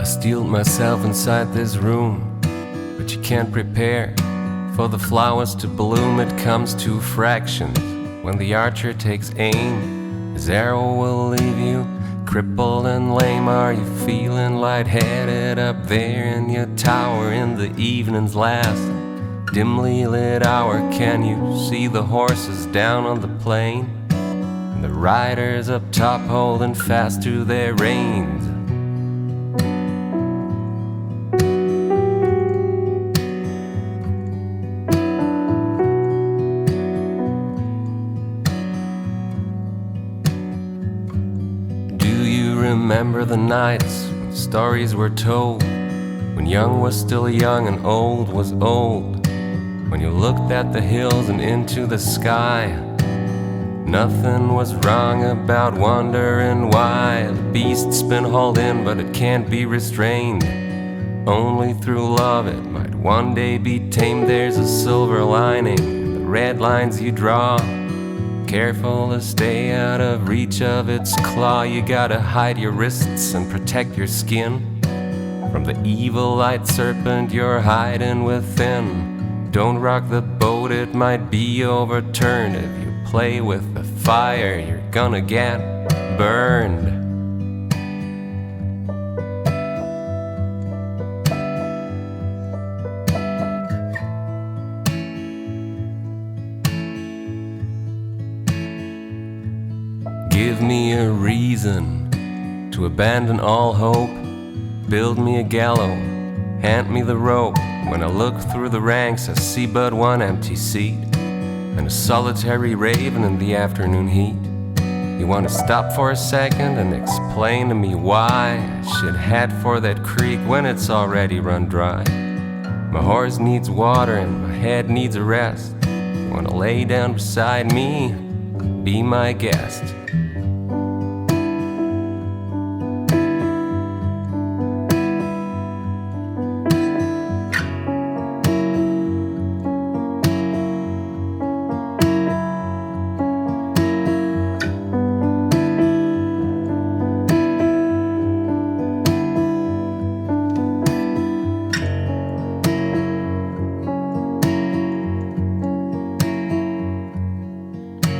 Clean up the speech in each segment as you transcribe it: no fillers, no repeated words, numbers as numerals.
I steeled myself inside this room, but you can't prepare for the flowers to bloom. It comes to fractions when the archer takes aim. His arrow will leave you crippled and lame. Are you feeling lightheaded up there in your tower in the evening's last dimly lit hour? Can you see the horses down on the plain and the riders up top holding fast to their reins? Remember the nights when stories were told, when young was still young and old was old, when you looked at the hills and into the sky. Nothing was wrong about wondering why. The beast's been hauled in, but it can't be restrained. Only through love it might one day be tamed. There's a silver lining in the red lines you draw. Careful to stay out of reach of its claw. You gotta hide your wrists and protect your skin from the evil light serpent you're hiding within. Don't rock the boat, it might be overturned. If you play with the fire, you're gonna get burned. Give me a reason to abandon all hope. Build me a gallows, hand me the rope. When I look through the ranks, I see but one empty seat and a solitary raven in the afternoon heat. You want to stop for a second and explain to me why I should head for that creek when it's already run dry? My horse needs water and my head needs a rest. You want to lay down beside me? Be my guest.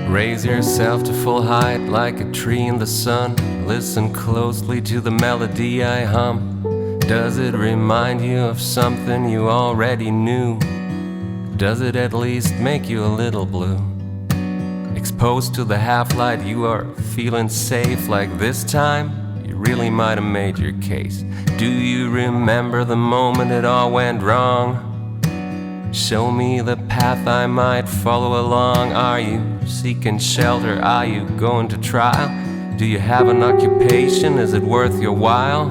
Raise yourself to full height like a tree in the sun. Listen closely to the melody I hum. Does it remind you of something you already knew? Does it at least make you a little blue? Exposed to the half-light, you are feeling safe. Like this time, you really might have made your case. Do you remember the moment it all went wrong? Show me the path I might follow along. Are you seeking shelter? Are you going to trial? Do you have an occupation? Is it worth your while?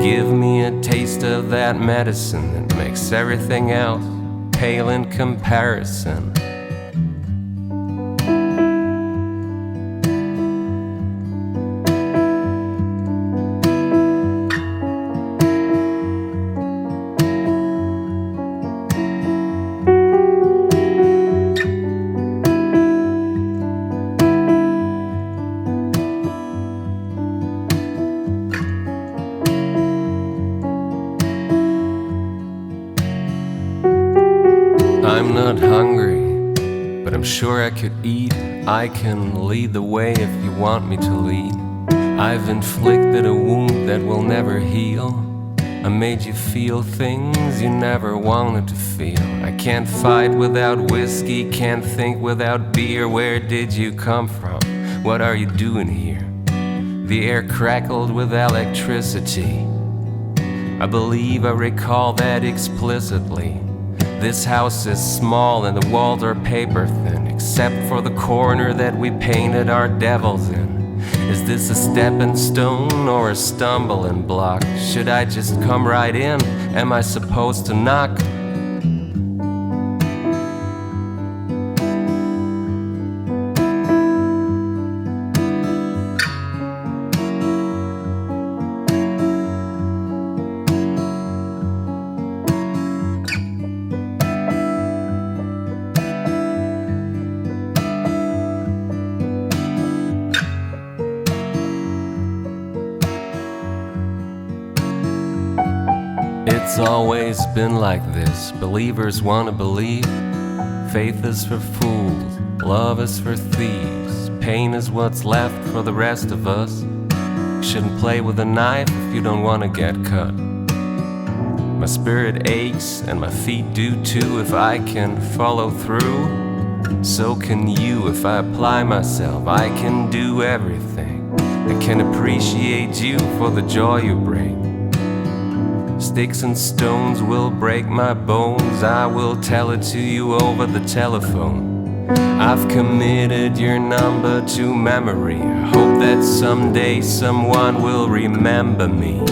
Give me a taste of that medicine that makes everything else pale in comparison. I'm not hungry, but I'm sure I could eat. I can lead the way if you want me to lead. I've inflicted a wound that will never heal. I made you feel things you never wanted to feel. I can't fight without whiskey, can't think without beer. Where did you come from? What are you doing here? The air crackled with electricity. I believe I recall that explicitly. This house is small and the walls are paper thin, except for the corner that we painted our devils in. Is this a stepping stone or a stumbling block? Should I just come right in? Am I supposed to knock? It's always been like this. Believers wanna believe. Faith is for fools, love is for thieves. Pain is what's left for the rest of us. You shouldn't play with a knife if you don't wanna get cut. My spirit aches and my feet do too. If I can follow through, so can you. If I apply myself, I can do everything. I can appreciate you for the joy you bring. Sticks and stones will break my bones. I will tell it to you over the telephone. I've committed your number to memory. I hope that someday someone will remember me.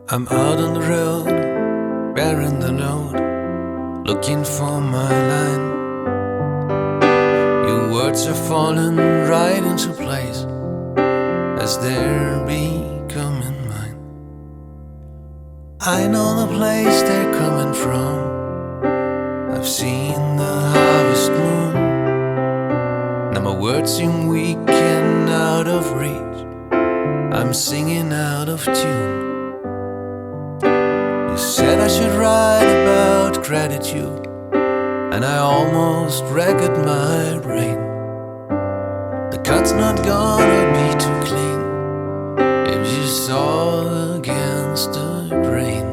I'm out on the road, bearing the load, looking for my line. Your words are falling right into place as they're becoming mine. I know the place they're coming from. I've seen the harvest moon. Now my words seem weak and out of reach. I'm singing out of tune. You said I should write about gratitude, and I almost wrecked my brain. The cut's not gonna be too clean if you saw against the grain.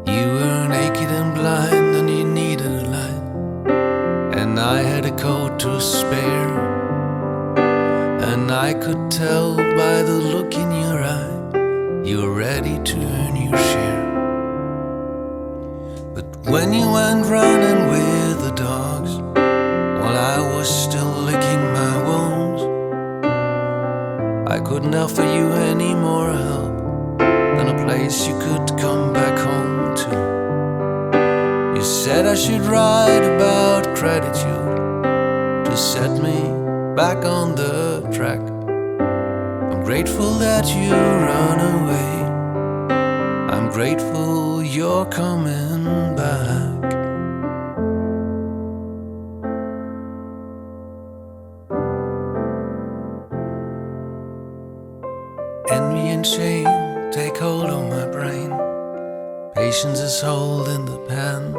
You were naked and blind and you needed a light, and I had a coat to spare. And I could tell by the look in your eye, you were ready to earn your share. But when you went running with the dogs, while I was still licking my wounds, I couldn't offer you any more help than a place you could come back home to. You said I should write about gratitude to set me back on the track. I'm grateful that you run away. I'm grateful you're coming back. Envy and shame take hold of my brain. Patience is holding the pen.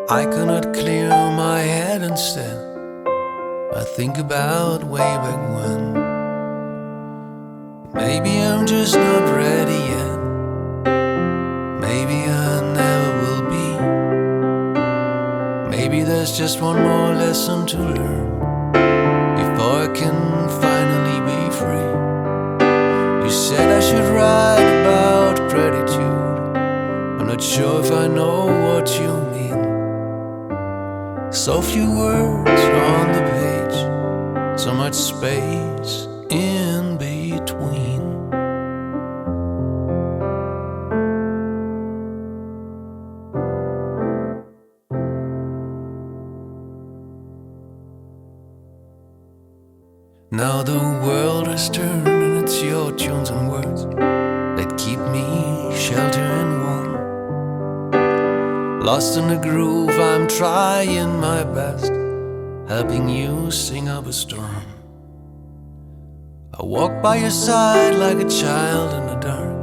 I cannot clear my head instead. I think about way back when. Maybe I'm just not ready yet. Maybe I never will be. Maybe there's just one more lesson to learn before I can finally be free. You said I should write about gratitude. I'm not sure if I know what you mean. So few words on the page, so much space in between. Now the world has turned and it's your tunes and words that keep me sheltered and warm. lost in the groove, I'm trying my best, helping you sing up a storm. I walk by your side like a child in the dark,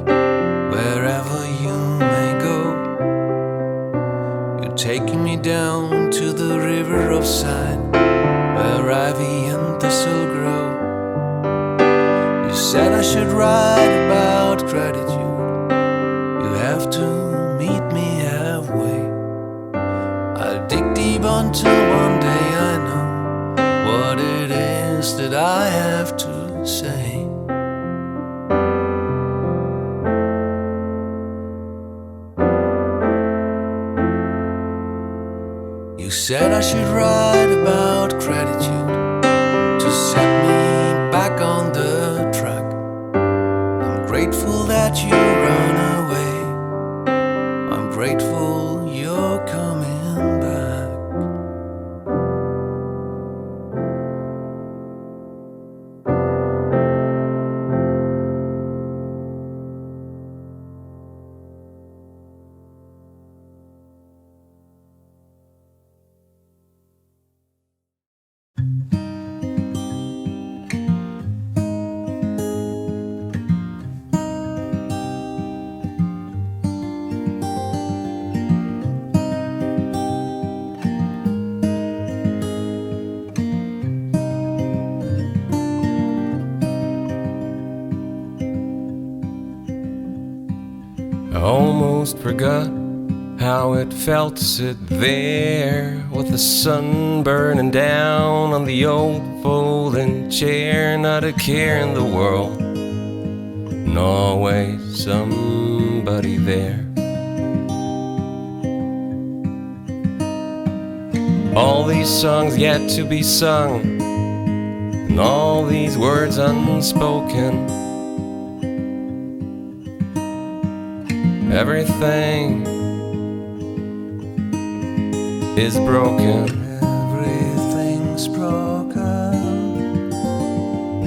wherever you may go. You're taking me down to the river of sight, where ivy and thistle grow. You said I should write about gratitude. You have to meet me halfway. I'll dig deep until one day I know what it is that I have to say. You said I should write about gratitude to set me back on the track. I'm grateful that you run away. I'm grateful you're coming back. I almost forgot how it felt to sit there with the sun burning down on the old folding chair. Not a care in the world, and always somebody there. All these songs yet to be sung, and all these words unspoken. Everything is broken. Everything's broken.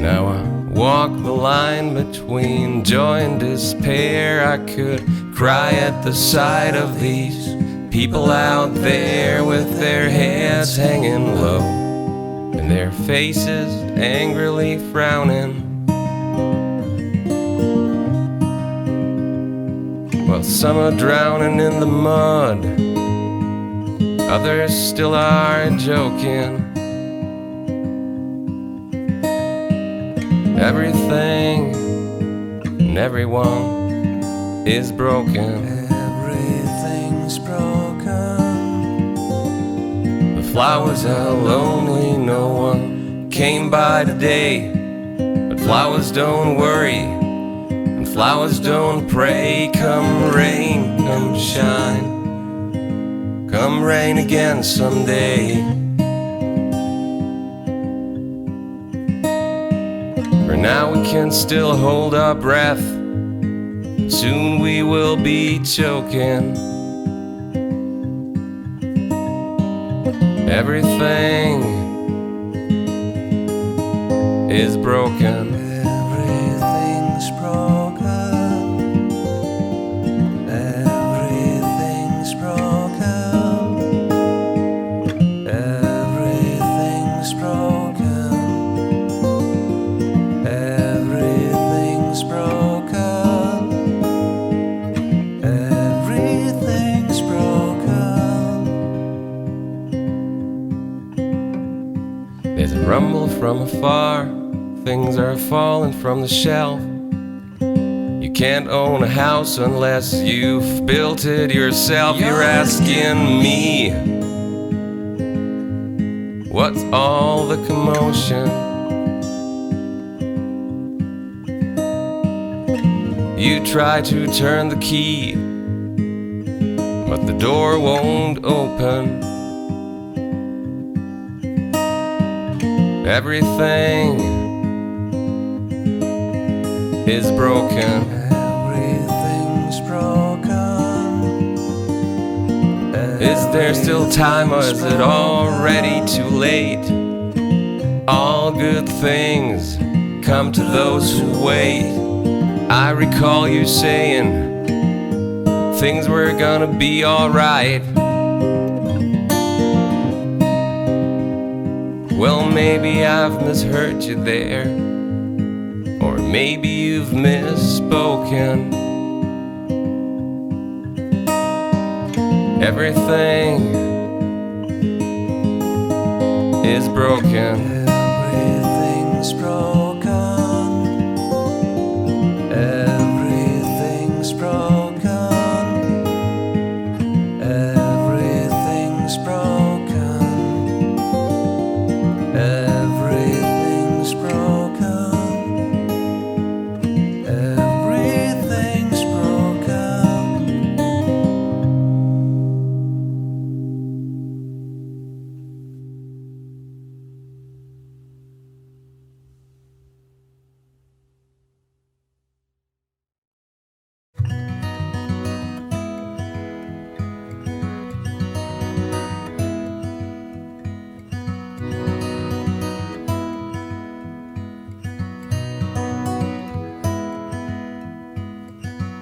Now I walk the line between joy and despair. I could cry at the sight of these people out there with their heads hanging low and their faces angrily frowning. Well, some are drowning in the mud, others still are joking. Everything and everyone is broken. Everything's broken. The flowers are lonely, no one came by today. But flowers don't worry, flowers don't pray. Come rain, come shine, come rain again someday. For now we can still hold our breath, soon we will be choking. Everything is broken. Everything's broken. There's a rumble from afar, things are falling from the shelf. You can't own a house unless you've built it yourself. You're asking me, what's all the commotion? You try to turn the key, but the door won't open. Everything is broken. Everything's broken. Is there still time, or is it already too late? All good things come to those who wait. I recall you saying things were gonna be alright. Well, maybe I've misheard you there, or maybe you've misspoken. Everything is broken. Everything's broken. Everything's broken. Everything's broken. Everything's broken. Everything's broken.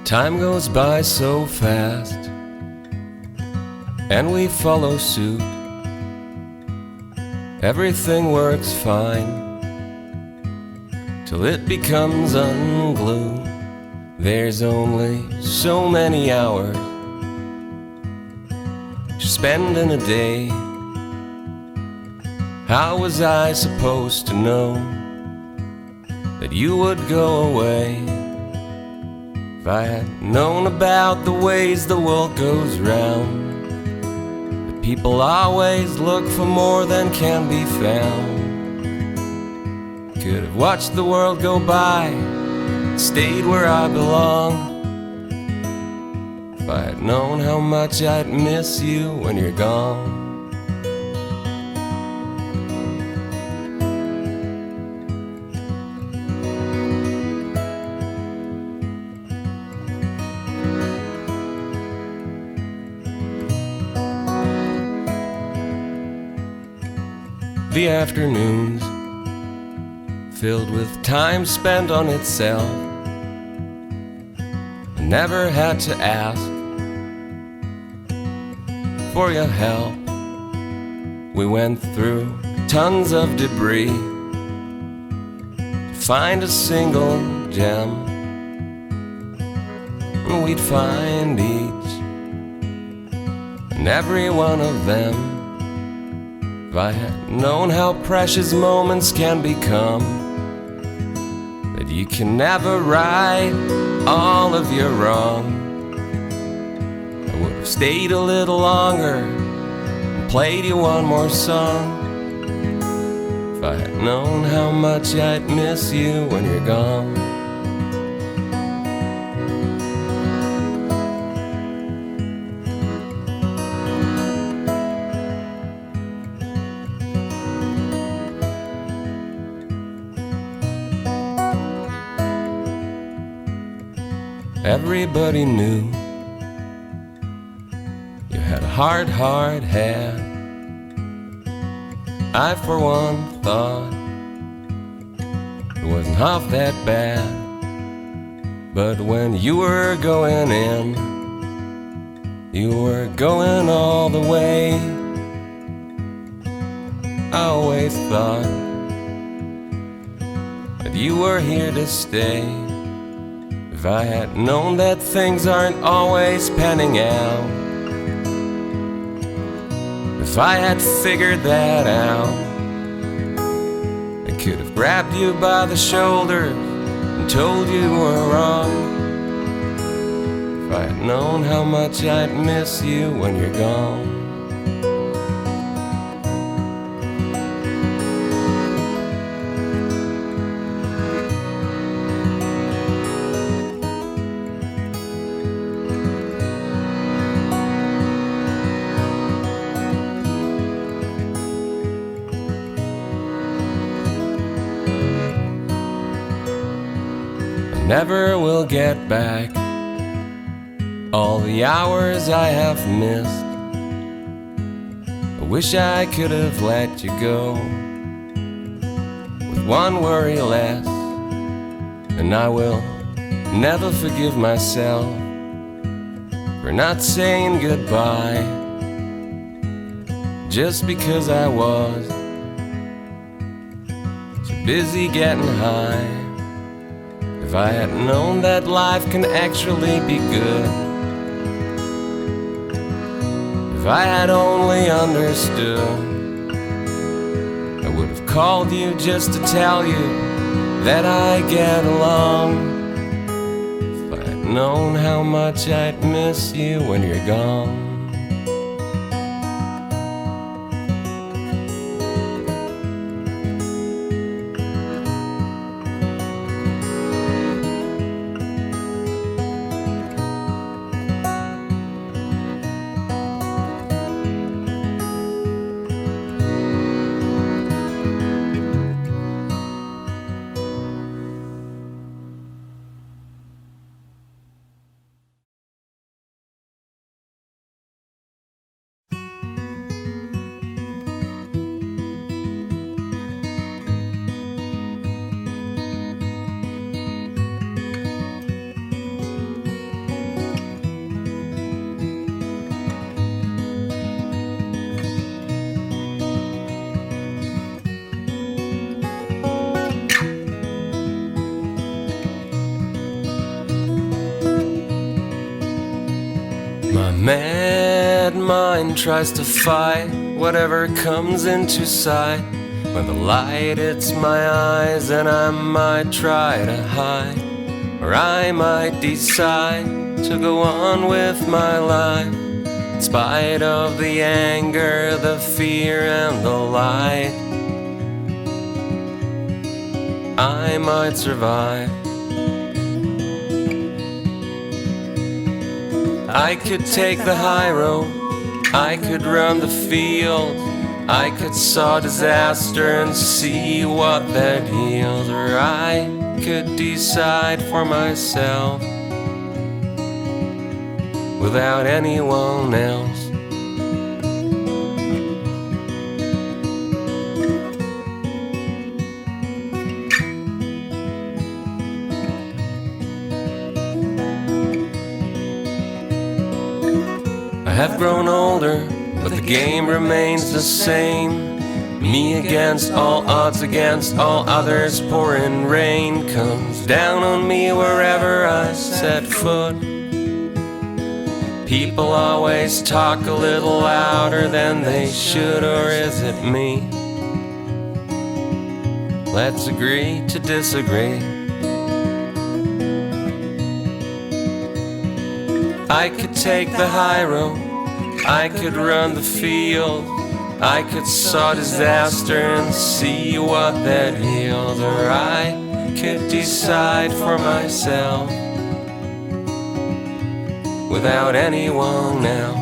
Time goes by so fast, and we follow suit. Everything works fine till it becomes unglued. There's only so many hours to spend in a day. How was I supposed to know that you would go away? If I had known about the ways the world goes round, that people always look for more than can be found, could have watched the world go by, stayed where I belong. If I had known how much I'd miss you when you're gone. The afternoons filled with time spent on itself. I never had to ask for your help. We went through tons of debris to find a single gem, and we'd find each and every one of them. If I had known how precious moments can become, that you can never right all of your wrong, I would have stayed a little longer and played you one more song. If I had known how much I'd miss you when you're gone. Everybody knew you had a hard head. I for one thought it wasn't half that bad. But when you were going in, you were going all the way. I always thought that you were here to stay. If I had known that things aren't always panning out, if I had figured that out, I could have grabbed you by the shoulder and told you were wrong. If I had known how much I'd miss you when you're gone. Never will get back all the hours I have missed. I wish I could have let you go with one worry less, and I will never forgive myself for not saying goodbye, just because I was busy getting high. If I had known that life can actually be good, if I had only understood, I would have called you just to tell you that I get along. If I had known how much I'd miss you when you're gone. My mad mind tries to fight whatever comes into sight. When the light hits my eyes, and I might try to hide, or I might decide to go on with my life, in spite of the anger, the fear, and the light. I might survive. I could take the high road, I could run the field, I could saw disaster and see what that heals, or I could decide for myself without anyone else. I have grown older, but the game remains the same. Me against all odds, against all others, pouring rain comes down on me wherever I set foot. People always talk a little louder than they should, or is it me? Let's agree to disagree. I could take the high road, I could run the field, I could saw disaster and see what that heals, or I could decide for myself without anyone else.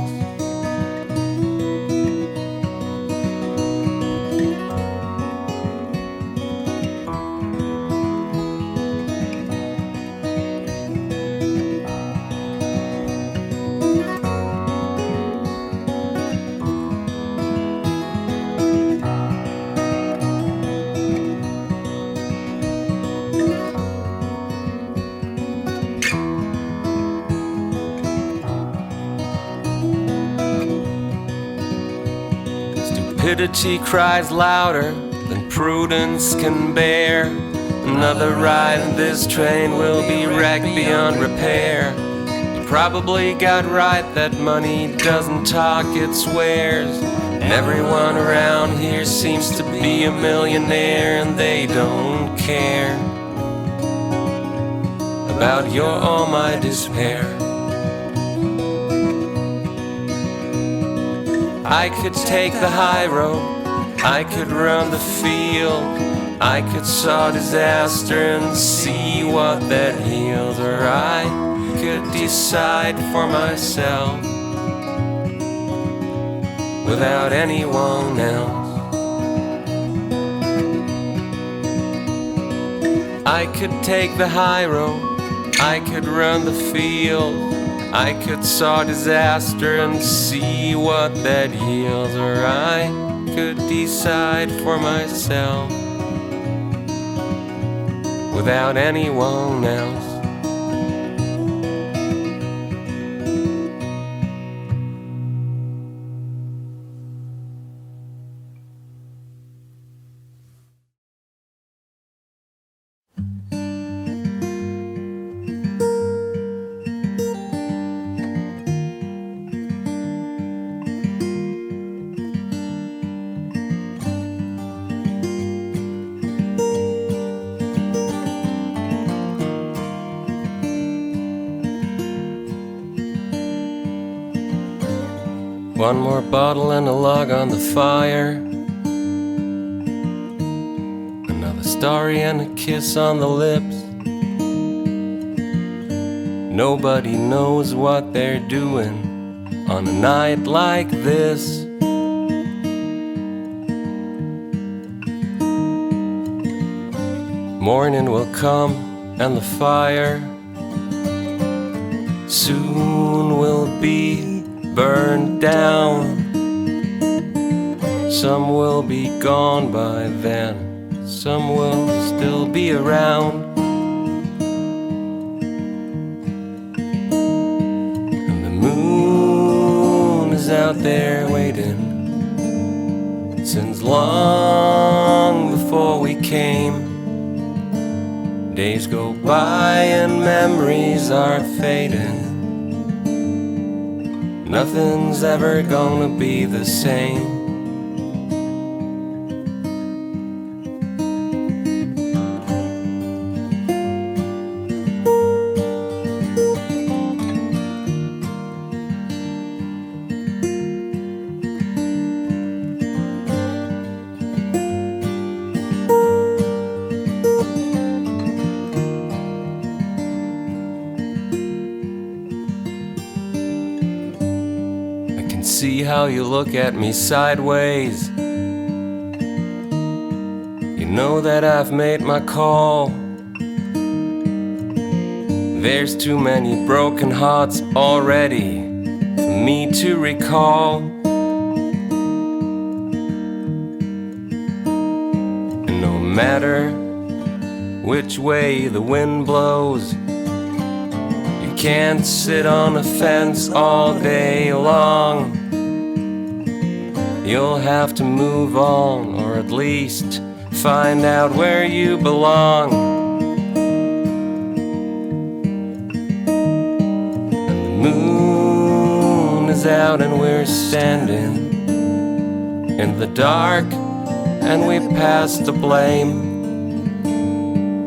Stupidity cries louder than prudence can bear. Another ride in this train will be wrecked beyond repair. You probably got right that money doesn't talk, it swears. And everyone around here seems to be a millionaire, and they don't care about your or my despair. I could take the high road, I could run the field, I could saw disaster and see what that heals, or I could decide for myself without anyone else. I could take the high road, I could run the field, I could saw disaster and see what that heals, or I could decide for myself without anyone else. One more bottle and a log on the fire. Another story and a kiss on the lips. Nobody knows what they're doing on a night like this. Morning will come and the fire soon will be burned down. Some will be gone by then, some will still be around. And the moon is out there waiting since long before we came. Days go by and memories are fading. Nothing's ever gonna be the same. See how you look at me sideways. You know that I've made my call. There's too many broken hearts already for me to recall. And no matter which way the wind blows, you can't sit on a fence all day long. You'll have to move on, or at least find out where you belong. And the moon is out and we're standing in the dark, and we pass the blame.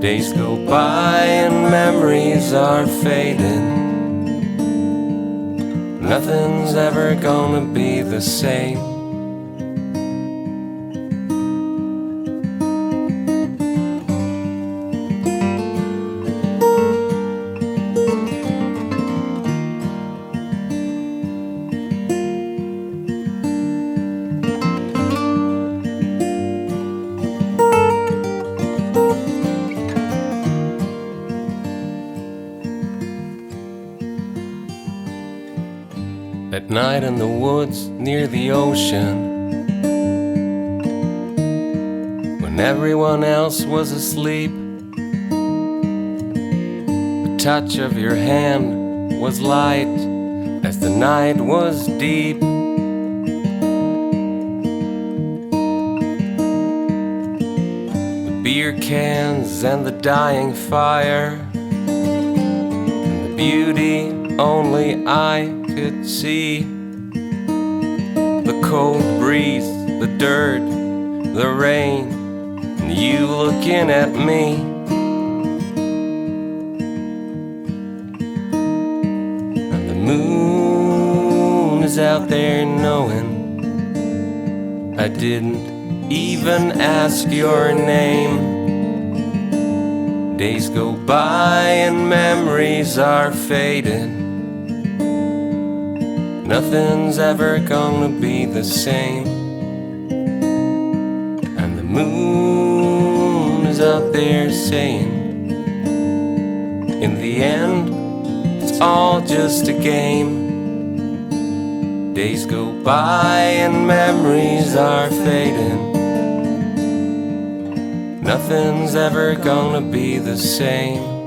Days go by and memories are fading. Nothing's ever gonna be the same. At night in the woods near the ocean, when everyone else was asleep, the touch of your hand was light as the night was deep. The beer cans and the dying fire, and the beauty only I could see. The cold breeze, the dirt, the rain, and you looking at me. And the moon is out there knowing I didn't even ask your name. Days go by and memories are fading. Nothing's ever gonna be the same. And the moon is out there saying, in the end, it's all just a game. Days go by and memories are fading. Nothing's ever gonna be the same.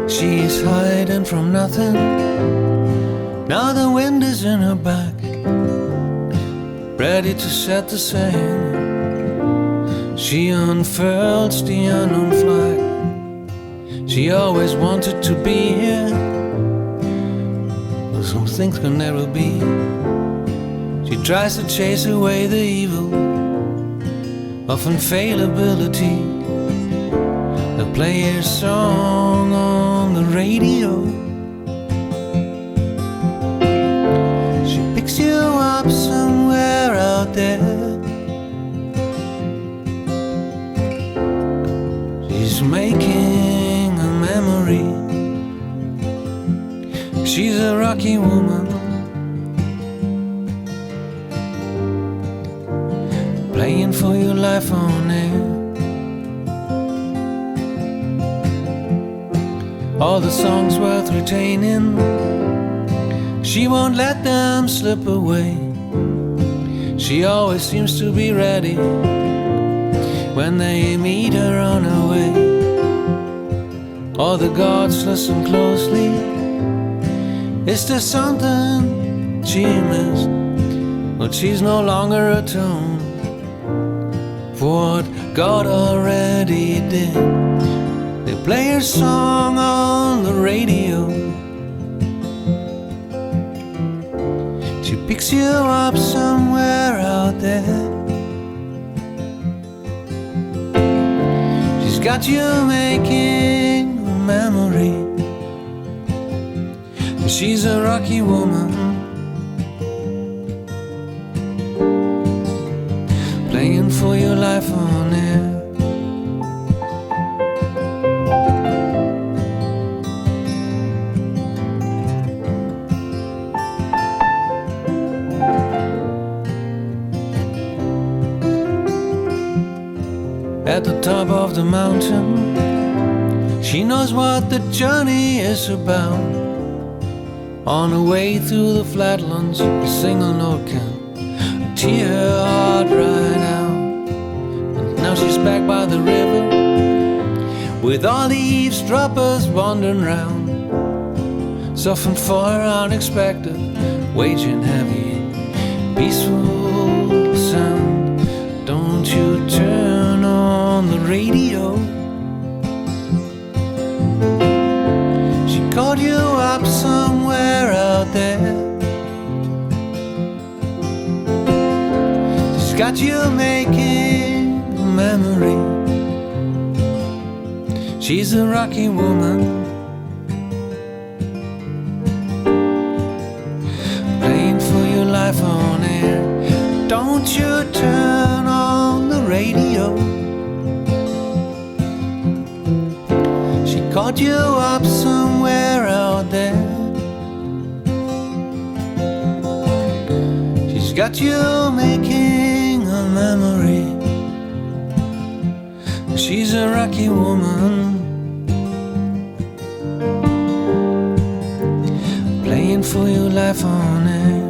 She's hiding from nothing. Now the wind is in her back, ready to set the sail. She unfurls the unknown flag. She always wanted to be here, but some things can never be. She tries to chase away the evil of infallibility. They'll play her song on the radio. She picks you up somewhere out there. She's making a memory. She's a rocky woman, playing for your life on air. All the songs worth retaining, she won't let them slip away. She always seems to be ready when they meet her on her way. All the gods listen closely. Is there something she missed? But she's no longer atoned for what God already did. They play her song on the radio. She picks you up somewhere out there. She's got you making a memory. She's a rocky woman, playing for your life on air. At the top of the mountain, she knows what the journey is about. On her way through the flatlands, a single note can tear her heart right out. And now she's back by the river, with all the eavesdroppers wandering round, softened for her unexpected, waging heavy, peaceful sound. Don't you turn on the radio. She called you up somewhere out there. She's got you making a memory. She's a rocky woman, playing for your life on air. Don't you turn on the radio. She called you up somewhere out there. She's got you making a memory. She's a rocky woman, playing for your life on air.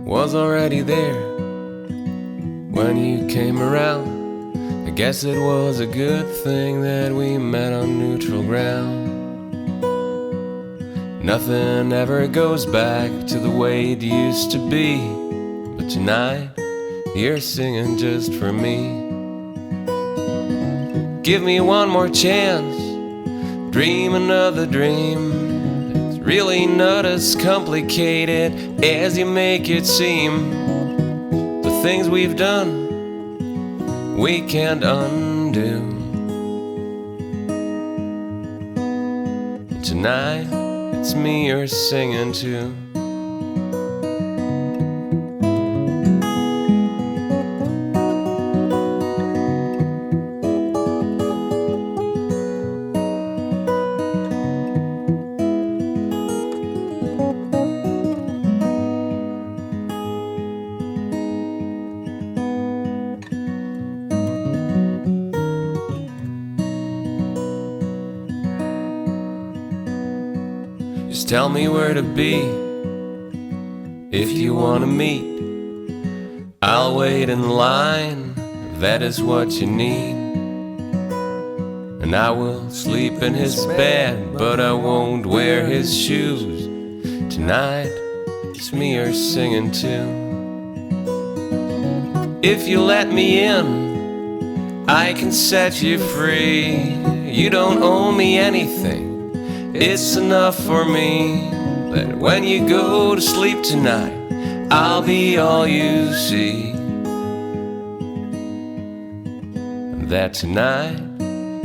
Was already there when you came around. I guess it was a good thing that we met on neutral ground. Nothing ever goes back to the way it used to be, but tonight you're singing just for me. Give me one more chance dream another dream. It's really not as complicated as you make it seem. The things we've done, we can't undo. Tonight, it's me you're singing to. Just tell me where to be if you want to meet. I'll wait in line if that is what you need. And I will sleep in his bed, but I won't wear his shoes. Tonight, it's me you're singing to. If you let me in, I can set you free. You don't owe me anything. It's enough for me that when you go to sleep tonight, I'll be all you see. And that tonight,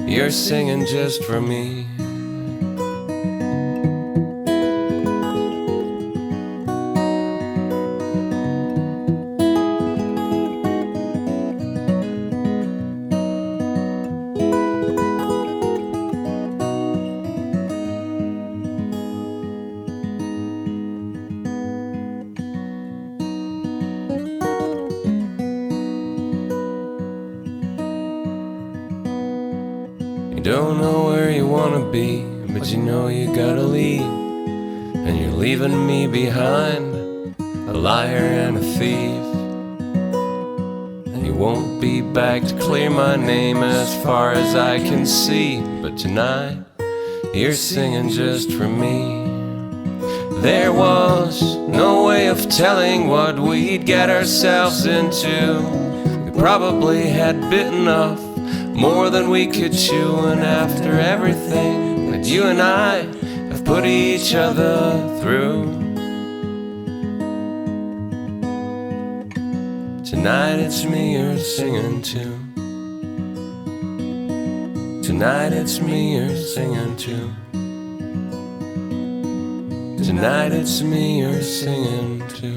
you're singing just for me. You don't know where you wanna be, but you know you gotta leave. And you're leaving me behind, a liar and a thief. And you won't be back to clear my name as far as I can see. But tonight, you're singing just for me. There was no way of telling what we'd get ourselves into. We probably had bitten off more than we could chew, and after everything that you and I have put each other through, tonight it's me you're singing to. Tonight it's me you're singing to. Tonight it's me you're singing to.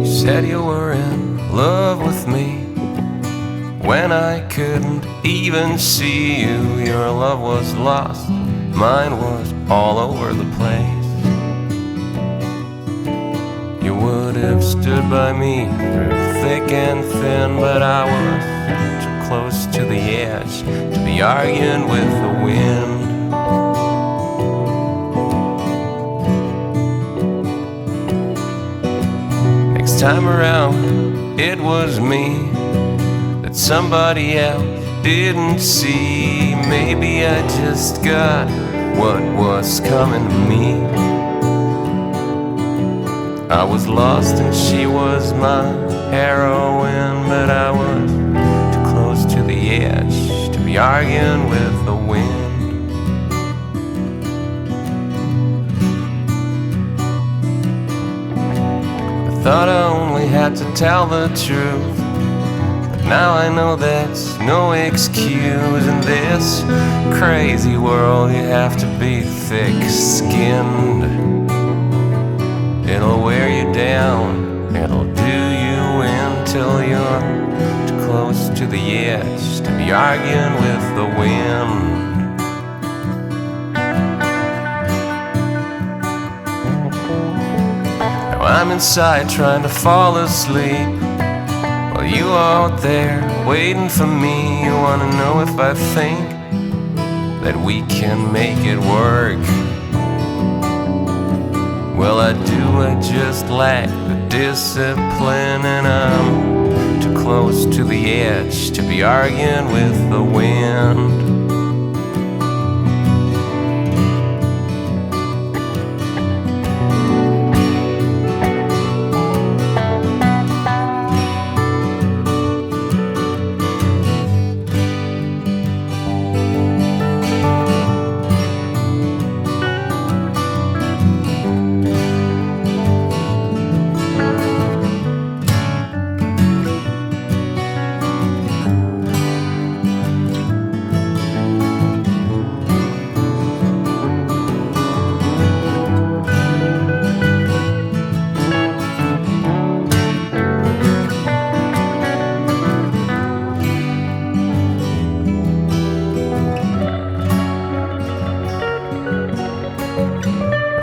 Said you were in love with me when I couldn't even see you. Your love was lost, mine was all over the place. You would have stood by me through thick and thin, but I was too close to the edge to be arguing with the wind. Time around, it was me that somebody else didn't see. Maybe I just got what was coming to me. I was lost and she was my heroine, but I was too close to the edge to be arguing with the wind. Thought I only had to tell the truth, but now I know that's no excuse. In this crazy world you have to be thick-skinned. It'll wear you down, it'll do you in till you're too close to the edge to be arguing with the wind. I'm inside trying to fall asleep, while you out there waiting for me. You wanna know if I think that we can make it work? Well, I do, I just lack the discipline, and I'm too close to the edge to be arguing with the wind.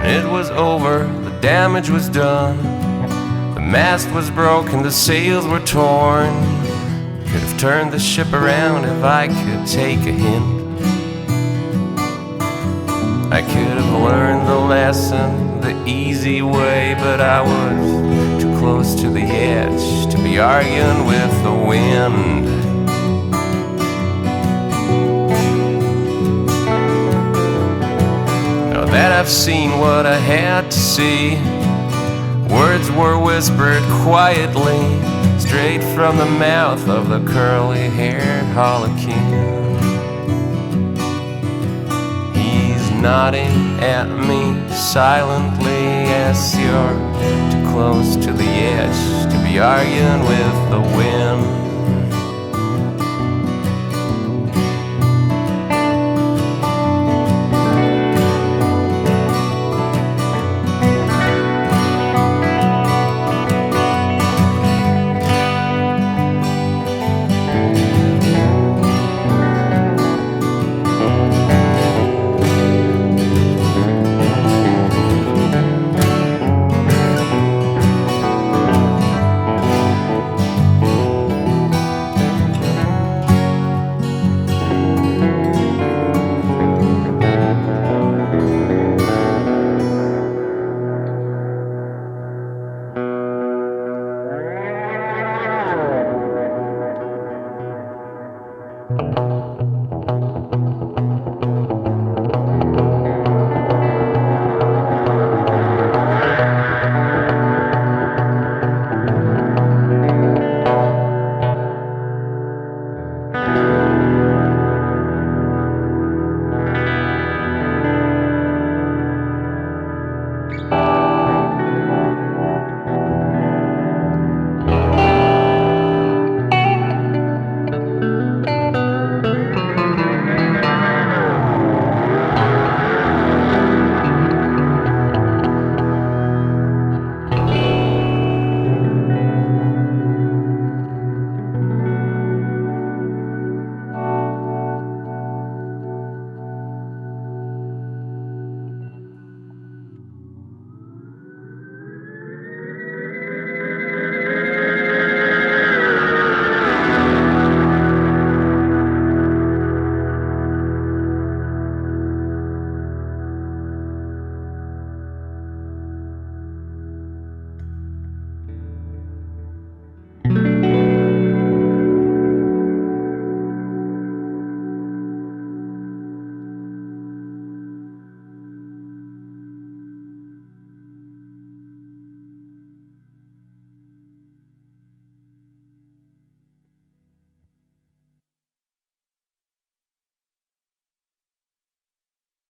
It was over, the damage was done. The mast was broken, the sails were torn. Could have turned the ship around if I could take a hint. I could have learned the lesson the easy way, but I was too close to the edge to be arguing with the wind. That I've seen what I had to see. Words were whispered quietly, straight from the mouth of the curly-haired harlequin. He's nodding at me silently. Yes, you're too close to the edge to be arguing with the wind.